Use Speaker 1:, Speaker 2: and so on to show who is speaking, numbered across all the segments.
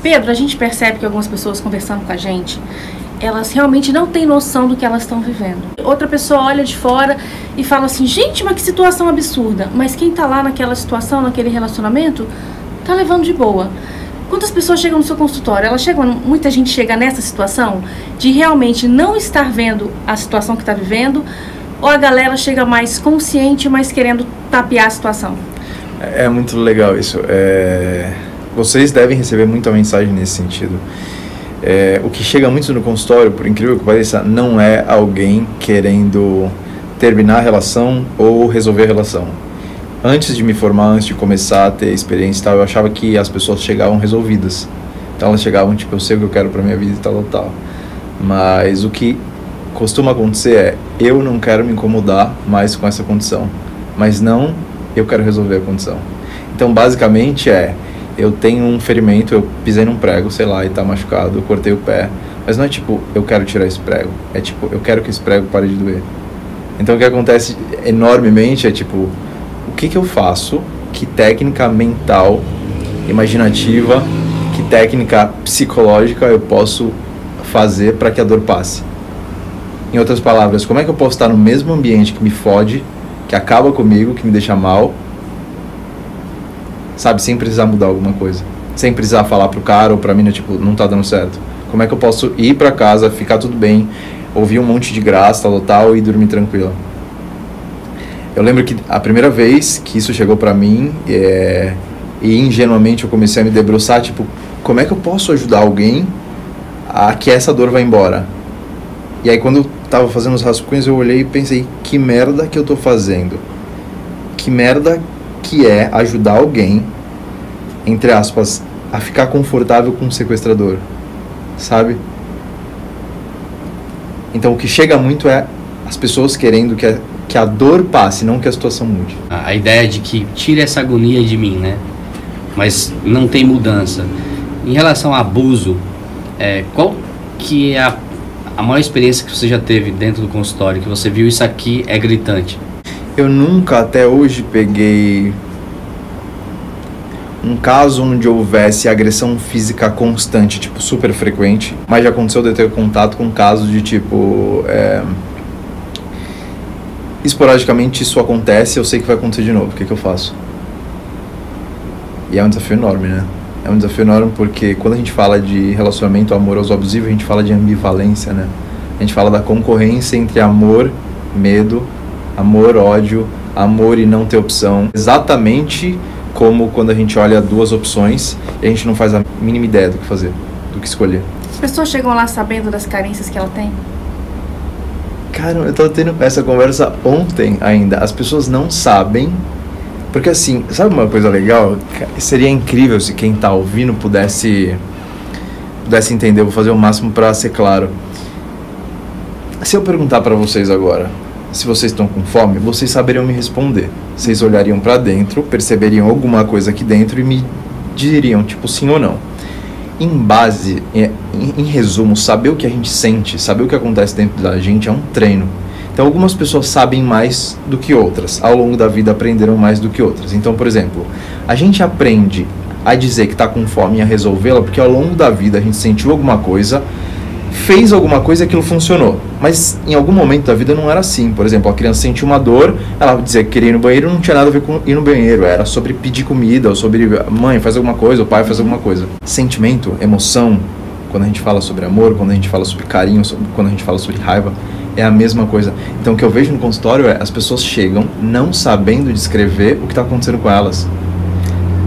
Speaker 1: Pedro, a gente percebe que algumas pessoas conversando com a gente, elas realmente não têm noção do que elas estão vivendo. Outra pessoa olha de fora e fala assim, gente, mas que situação absurda. Mas quem tá lá naquela situação, naquele relacionamento, tá levando de boa. Quantas pessoas chegam no seu consultório? Muita gente chega nessa situação de realmente não estar vendo a situação que está vivendo, ou a galera chega mais consciente, mas querendo tapear a situação?
Speaker 2: É muito legal isso. Vocês devem receber muita mensagem nesse sentido. O que chega muito no consultório, por incrível que pareça, não é alguém querendo terminar a relação ou resolver a relação. Antes de me formar, antes de começar a ter experiência e tal, eu achava que as pessoas chegavam resolvidas. Então elas chegavam tipo, eu sei o que eu quero pra minha vida e tal. Mas o que costuma acontecer é, eu não quero me incomodar mais com essa condição. Mas não, eu quero resolver a condição. Então basicamente eu tenho um ferimento, eu pisei num prego, sei lá, e tá machucado, eu cortei o pé. Mas não é tipo, eu quero tirar esse prego. É tipo, eu quero que esse prego pare de doer. Então o que acontece enormemente é tipo, o que eu faço? Que técnica mental, imaginativa, que técnica psicológica eu posso fazer para que a dor passe? Em outras palavras, como é que eu posso estar no mesmo ambiente que me fode, que acaba comigo, que me deixa mal, sabe, sem precisar mudar alguma coisa, sem precisar falar pro cara ou pra mina, tipo, não tá dando certo? Como é que eu posso ir pra casa, ficar tudo bem, ouvir um monte de graça, tal, e dormir tranquila? Eu lembro que a primeira vez que isso chegou pra mim, e ingenuamente eu comecei a me debruçar, tipo, como é que eu posso ajudar alguém a que essa dor vá embora? E aí quando eu tava fazendo os rascunhos, eu olhei e pensei, que merda que eu tô fazendo? Que merda que é ajudar alguém, entre aspas, a ficar confortável com um sequestrador, sabe? Então o que chega muito é as pessoas querendo que a dor passe, não que a situação mude.
Speaker 3: A ideia de que tire essa agonia de mim, né? Mas não tem mudança. Em relação ao abuso, qual que é a maior experiência que você já teve dentro do consultório, que você viu isso aqui é gritante?
Speaker 2: Eu nunca até hoje peguei um caso onde houvesse agressão física constante, tipo, super frequente, mas já aconteceu de eu ter contato com casos de tipo, esporadicamente isso acontece, eu sei que vai acontecer de novo, o que eu faço? E é um desafio enorme, né? É um desafio enorme porque quando a gente fala de relacionamento amoroso abusivo, a gente fala de ambivalência, né? A gente fala da concorrência entre amor, medo, amor, ódio, amor e não ter opção. Exatamente como quando a gente olha duas opções e a gente não faz a mínima ideia do que fazer, do que escolher.
Speaker 1: As pessoas chegam lá sabendo das carências que ela tem?
Speaker 2: Cara, eu tava tendo essa conversa ontem ainda. As pessoas não sabem, porque assim, sabe uma coisa legal? Seria incrível se quem tá ouvindo pudesse entender. Eu vou fazer o máximo pra ser claro. Se eu perguntar pra vocês agora, se vocês estão com fome, vocês saberiam me responder. Vocês olhariam pra dentro, perceberiam alguma coisa aqui dentro e me diriam, tipo, sim ou não. Em base, em resumo, saber o que a gente sente, saber o que acontece dentro da gente é um treino. Então algumas pessoas sabem mais do que outras, ao longo da vida aprenderam mais do que outras. Então, por exemplo, a gente aprende a dizer que está com fome e a resolvê-la porque ao longo da vida a gente sentiu alguma coisa, fez alguma coisa e aquilo funcionou. Mas em algum momento da vida não era assim. Por exemplo, a criança sentiu uma dor, ela dizia que queria ir no banheiro, não tinha nada a ver com ir no banheiro. Era sobre pedir comida, ou sobre mãe faz alguma coisa, o pai faz alguma coisa. Sentimento, emoção, quando a gente fala sobre amor, quando a gente fala sobre carinho, quando a gente fala sobre raiva, é a mesma coisa. Então o que eu vejo no consultório é as pessoas chegam não sabendo descrever o que está acontecendo com elas.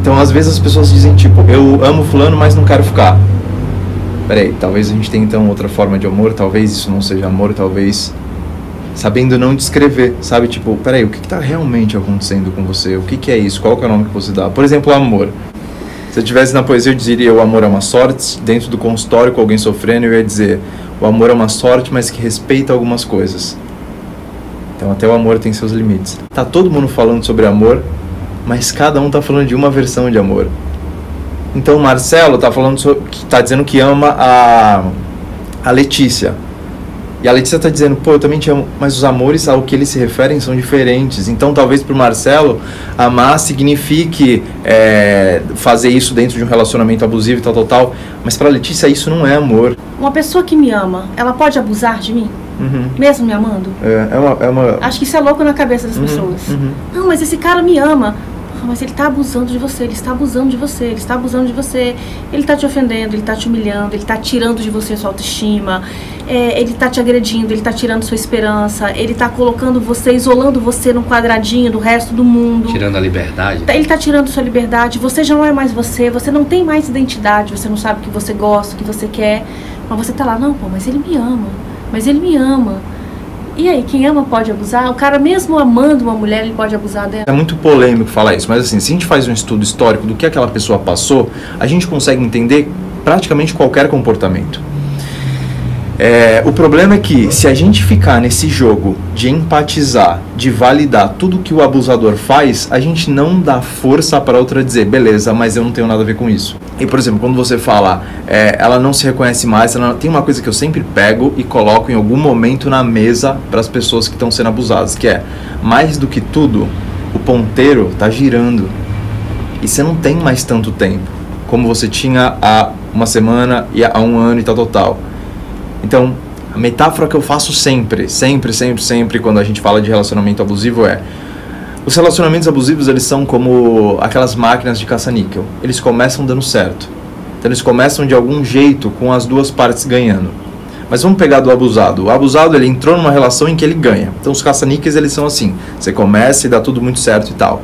Speaker 2: Então às vezes as pessoas dizem tipo, eu amo fulano, mas não quero ficar. Peraí, talvez a gente tenha então outra forma de amor, talvez isso não seja amor, talvez sabendo não descrever, sabe? Tipo, peraí, o que está realmente acontecendo com você? O que é isso? Qual que é o nome que você dá? Por exemplo, amor. Se eu estivesse na poesia, eu diria o amor é uma sorte. Dentro do consultório com alguém sofrendo, eu ia dizer o amor é uma sorte, mas que respeita algumas coisas. Então até o amor tem seus limites. Tá todo mundo falando sobre amor, mas cada um tá falando de uma versão de amor. Então o Marcelo tá falando que tá dizendo que ama a Letícia. E a Letícia tá dizendo, pô, eu também te amo, mas os amores ao que eles se referem são diferentes. Então, talvez pro Marcelo, amar signifique fazer isso dentro de um relacionamento abusivo e tal. Mas pra Letícia, isso não é amor.
Speaker 1: Uma pessoa que me ama, ela pode abusar de mim? Mesmo me amando? Acho que isso é louco na cabeça das pessoas. Não, mas esse cara me ama. Mas ele está abusando de você, ele está abusando de você, ele está abusando de você, ele está te ofendendo, ele está te humilhando, ele está tirando de você sua autoestima, ele está te agredindo, ele está tirando sua esperança, ele está colocando você, isolando você num quadradinho do resto do mundo.
Speaker 3: Tirando a liberdade.
Speaker 1: Ele está tirando sua liberdade, você já não é mais você não tem mais identidade, você não sabe o que você gosta, o que você quer, mas você está lá, não, pô, mas ele me ama. E aí, quem ama pode abusar? O cara mesmo amando uma mulher, ele pode abusar dela?
Speaker 2: É muito polêmico falar isso, mas assim, se a gente faz um estudo histórico do que aquela pessoa passou, a gente consegue entender praticamente qualquer comportamento. O problema é que se a gente ficar nesse jogo de empatizar, de validar tudo que o abusador faz, a gente não dá força para outra dizer, beleza, mas eu não tenho nada a ver com isso. E, por exemplo, quando você fala, ela não se reconhece mais, tem uma coisa que eu sempre pego e coloco em algum momento na mesa para as pessoas que estão sendo abusadas, que é, mais do que tudo, o ponteiro está girando. E você não tem mais tanto tempo, como você tinha há uma semana e há um ano e tal. Então, a metáfora que eu faço sempre, quando a gente fala de relacionamento abusivo os relacionamentos abusivos, eles são como aquelas máquinas de caça-níquel. Eles começam dando certo. Então, eles começam de algum jeito com as duas partes ganhando. Mas vamos pegar do abusado. O abusado, ele entrou numa relação em que ele ganha. Então, os caça-níqueis, eles são assim. Você começa e dá tudo muito certo e tal.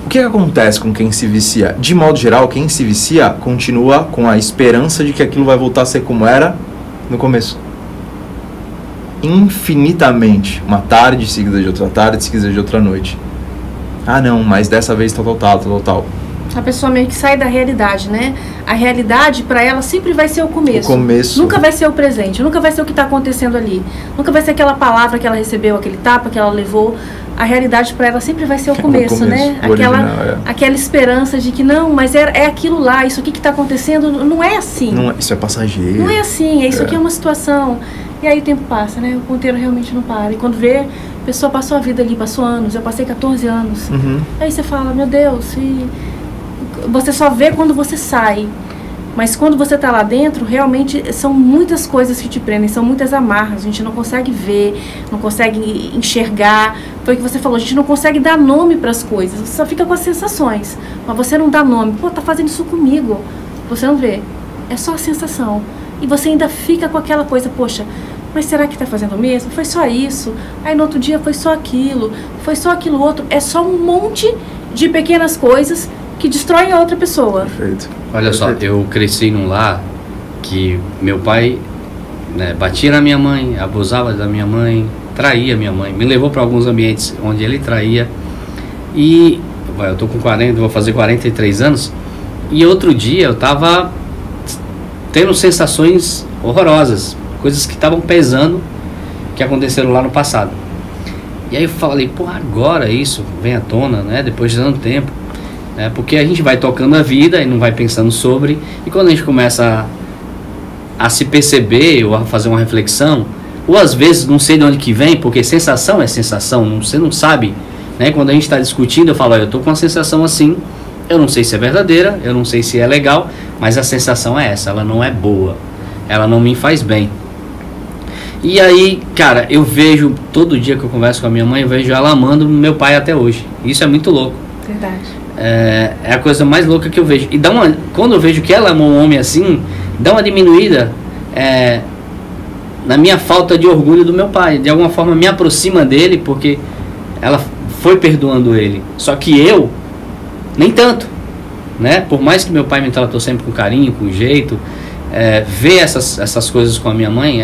Speaker 2: O que acontece com quem se vicia? De modo geral, quem se vicia continua com a esperança de que aquilo vai voltar a ser como era no começo. Infinitamente. Uma tarde seguida de outra tarde, seguida de outra noite. Ah, não, mas dessa vez tal.
Speaker 1: A pessoa meio que sai da realidade, né? A realidade, pra ela, sempre vai ser o começo.
Speaker 2: O começo.
Speaker 1: Nunca vai ser o presente, nunca vai ser o que tá acontecendo ali. Nunca vai ser aquela palavra que ela recebeu, aquele tapa que ela levou. A realidade pra ela sempre vai ser o começo, né? Aquela esperança de que não, mas é aquilo lá, isso aqui que tá acontecendo, não é assim.
Speaker 2: Não, isso é passageiro.
Speaker 1: Não é assim, isso aqui é uma situação. E aí o tempo passa, né? O ponteiro realmente não para. E quando vê, a pessoa passou a vida ali, passou anos. Eu passei 14 anos. Aí você fala, meu Deus, você só vê quando você sai. Mas quando você está lá dentro, realmente são muitas coisas que te prendem, são muitas amarras. A gente não consegue ver, não consegue enxergar. Foi o que você falou, a gente não consegue dar nome para as coisas. Você só fica com as sensações. Mas você não dá nome. Pô, tá fazendo isso comigo. Você não vê. É só a sensação. E você ainda fica com aquela coisa, poxa, mas será que tá fazendo mesmo? Foi só isso. Aí no outro dia foi só aquilo. Foi só aquilo outro. É só um monte de pequenas coisas que destroem a outra pessoa.
Speaker 2: Perfeito.
Speaker 3: Olha só, eu cresci num lar que meu pai, né, batia na minha mãe, abusava da minha mãe, traía minha mãe. Me levou para alguns ambientes onde ele traía. E eu tô com 40, vou fazer 43 anos. E outro dia eu tava tendo sensações horrorosas, coisas que estavam pesando, que aconteceram lá no passado. E aí eu falei, pô, agora isso vem à tona, né, depois de tanto tempo. Porque a gente vai tocando a vida e não vai pensando sobre, e quando a gente começa a se perceber ou a fazer uma reflexão, ou às vezes não sei de onde que vem, porque sensação é sensação, você não sabe, né? Quando a gente está discutindo, eu falo, eu estou com uma sensação assim, eu não sei se é verdadeira, eu não sei se é legal, mas a sensação é essa, ela não é boa, ela não me faz bem. E aí, cara, eu vejo, todo dia que eu converso com a minha mãe, eu vejo ela amando meu pai até hoje. Isso é muito louco.
Speaker 1: Verdade.
Speaker 3: É a coisa mais louca que eu vejo. E quando eu vejo que ela amou um homem assim, dá uma diminuída na minha falta de orgulho do meu pai. De alguma forma me aproxima dele, porque ela foi perdoando ele. Só que eu, nem tanto, né? Por mais que meu pai me tratou sempre com carinho, com jeito, ver essas coisas com a minha mãe,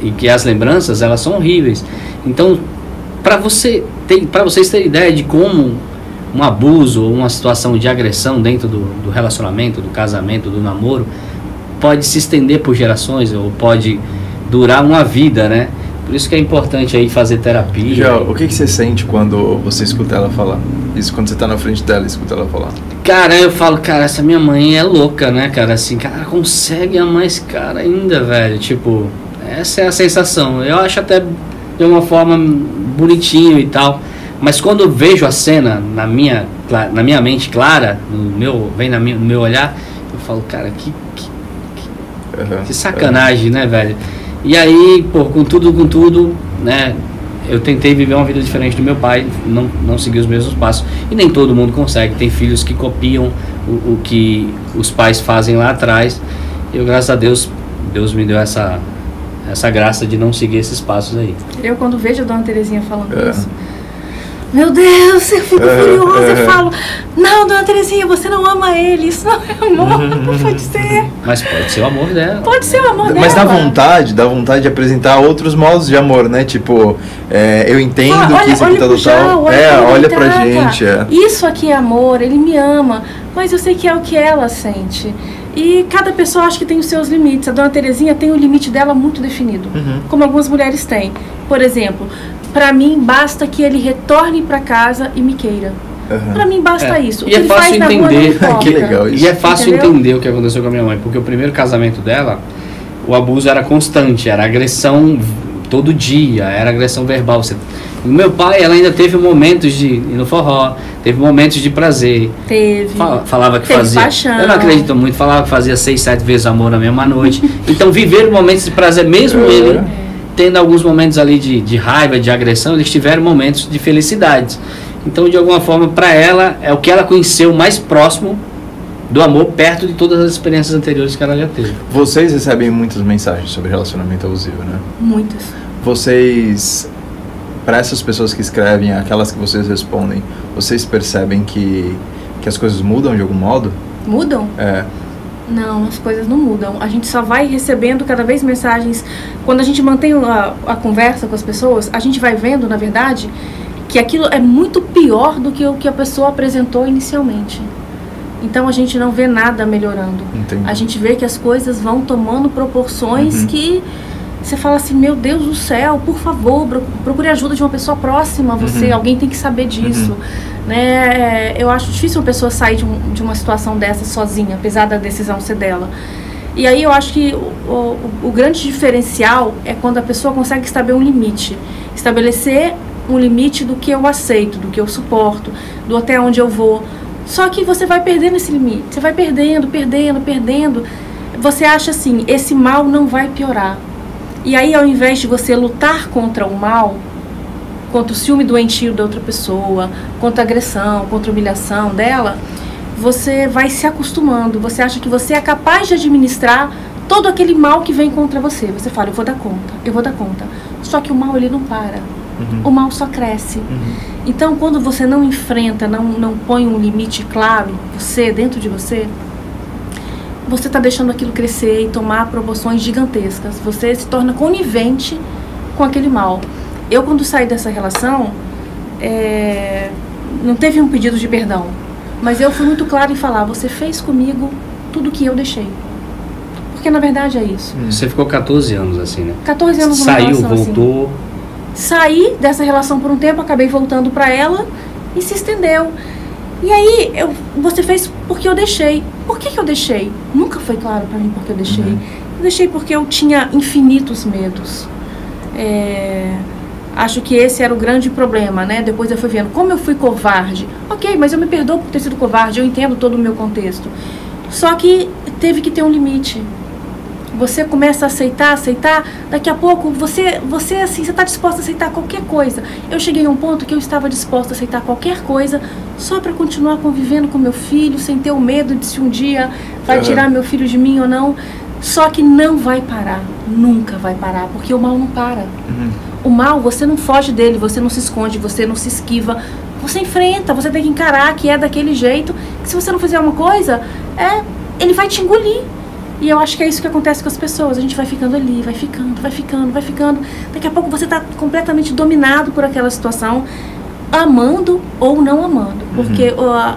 Speaker 3: e que as lembranças, elas são horríveis. Então, para vocês terem ideia de como um abuso ou uma situação de agressão dentro do relacionamento, do casamento, do namoro, pode se estender por gerações ou pode durar uma vida, né? Por isso que é importante aí fazer terapia.
Speaker 2: Já, o que você sente quando você escuta ela falar? Isso quando você tá na frente dela e escuta ela falar?
Speaker 3: Cara, eu falo, cara, essa minha mãe é louca, né, cara? Assim, cara, consegue amar esse cara ainda, velho. Tipo, Essa é a sensação. Eu acho até de uma forma bonitinho e tal. Mas quando eu vejo a cena na minha mente clara, no meu olhar, eu falo, cara, que sacanagem, né, velho? E aí, pô, com tudo, né, eu tentei viver uma vida diferente do meu pai, não segui os mesmos passos. E nem todo mundo consegue. Tem filhos que copiam o que os pais fazem lá atrás. E eu, graças a Deus, Deus me deu essa graça de não seguir esses passos aí.
Speaker 1: Eu, quando vejo a Dona Terezinha falando isso, meu Deus, eu fico furiosa, eu falo, não, Dona Terezinha, você não ama ele, isso não é amor, não pode ser.
Speaker 3: Mas pode ser o amor dela.
Speaker 1: Pode ser o amor dela.
Speaker 2: Mas dá vontade de apresentar outros modos de amor, né? Tipo, eu entendo que isso aqui tá total. Olha pra gente.
Speaker 1: Isso aqui é amor, ele me ama, mas eu sei que é o que ela sente. E cada pessoa acha que tem os seus limites. A Dona Terezinha tem o limite dela muito definido, como algumas mulheres têm. Por exemplo, para mim basta que ele retorne para casa e me queira. Para mim basta isso. O que ele faz na rua não importa.
Speaker 2: Que legal isso.
Speaker 3: E é fácil entender o que aconteceu com a minha mãe, porque o primeiro casamento dela, o abuso era constante, era agressão todo dia, era agressão verbal. O meu pai, ela ainda teve momentos de ir no forró, teve momentos de prazer. Falava que fazia. Paixão. Eu não acredito muito, falava que fazia 6, 7 vezes amor na mesma noite. Então, viver momentos de prazer, mesmo ele tendo alguns momentos ali de raiva, de agressão, eles tiveram momentos de felicidade. Então, de alguma forma, para ela, é o que ela conheceu mais próximo do amor, perto de todas as experiências anteriores que ela já teve.
Speaker 2: Vocês recebem muitas mensagens sobre relacionamento abusivo, né?
Speaker 1: Muitas.
Speaker 2: Vocês, para essas pessoas que escrevem, aquelas que vocês respondem, vocês percebem que as coisas mudam de algum modo?
Speaker 1: Mudam? Não, as coisas não mudam. A gente só vai recebendo cada vez mensagens. Quando a gente mantém a conversa com as pessoas, a gente vai vendo, na verdade, que aquilo é muito pior do que o que a pessoa apresentou inicialmente. Então a gente não vê nada melhorando.
Speaker 2: Entendi.
Speaker 1: A gente vê que as coisas vão tomando proporções que você fala assim, meu Deus do céu, por favor, procure ajuda de uma pessoa próxima a você, alguém tem que saber disso. Né? Eu acho difícil uma pessoa sair de uma situação dessa sozinha, apesar da decisão ser dela. E aí eu acho que o grande diferencial é quando a pessoa consegue estabelecer um limite do que eu aceito, do que eu suporto, do até onde eu vou. Só que você vai perdendo esse limite, você vai perdendo. Você acha assim, esse mal não vai piorar. E aí, ao invés de você lutar contra o mal, contra o ciúme doentio da outra pessoa, contra a agressão, contra a humilhação dela, você vai se acostumando. Você acha que você é capaz de administrar todo aquele mal que vem contra você. Você fala, eu vou dar conta. Só que o mal, ele não para. O mal só cresce. Então, quando você não enfrenta, não põe um limite claro, dentro de você está deixando aquilo crescer e tomar proporções gigantescas. Você se torna conivente com aquele mal. Eu, quando saí dessa relação, não teve um pedido de perdão, mas eu fui muito clara em falar, você fez comigo tudo que eu deixei. Porque, na verdade, é isso.
Speaker 3: Você ficou 14 anos assim, né?
Speaker 1: 14 anos numa
Speaker 3: relação
Speaker 1: assim.
Speaker 3: Saiu, voltou...
Speaker 1: Saí dessa relação por um tempo, acabei voltando pra ela e se estendeu. E aí, você fez porque eu deixei. Por que eu deixei? Nunca foi claro pra mim porque eu deixei. Eu deixei porque eu tinha infinitos medos. Acho que esse era o grande problema, né? Depois eu fui vendo como eu fui covarde. Ok, mas eu me perdoo por ter sido covarde, eu entendo todo o meu contexto. Só que teve que ter um limite. Você começa a aceitar, daqui a pouco você assim, você está disposta a aceitar qualquer coisa. Eu cheguei a um ponto que eu estava disposta a aceitar qualquer coisa só para continuar convivendo com meu filho, sem ter o medo de se um dia vai tirar meu filho de mim ou não. Só que não vai parar, nunca vai parar, porque o mal não para. O mal, você não foge dele, você não se esconde, você não se esquiva, você enfrenta, você tem que encarar que é daquele jeito, que se você não fizer uma coisa, ele vai te engolir. E eu acho que é isso que acontece com as pessoas. A gente vai ficando ali, vai ficando. Daqui a pouco você está completamente dominado por aquela situação, amando ou não amando. Porque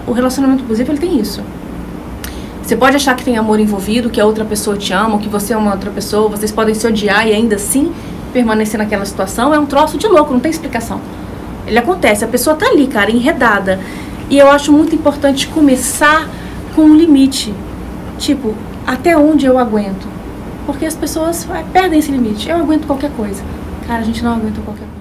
Speaker 1: o relacionamento abusivo, ele tem isso. Você pode achar que tem amor envolvido, que a outra pessoa te ama, ou que você é uma outra pessoa, vocês podem se odiar e ainda assim permanecer naquela situação. É um troço de louco, não tem explicação. Ele acontece, a pessoa tá ali, cara, enredada. E eu acho muito importante começar com um limite. Tipo, até onde eu aguento? Porque as pessoas perdem esse limite. Eu aguento qualquer coisa. Cara, a gente não aguenta qualquer coisa.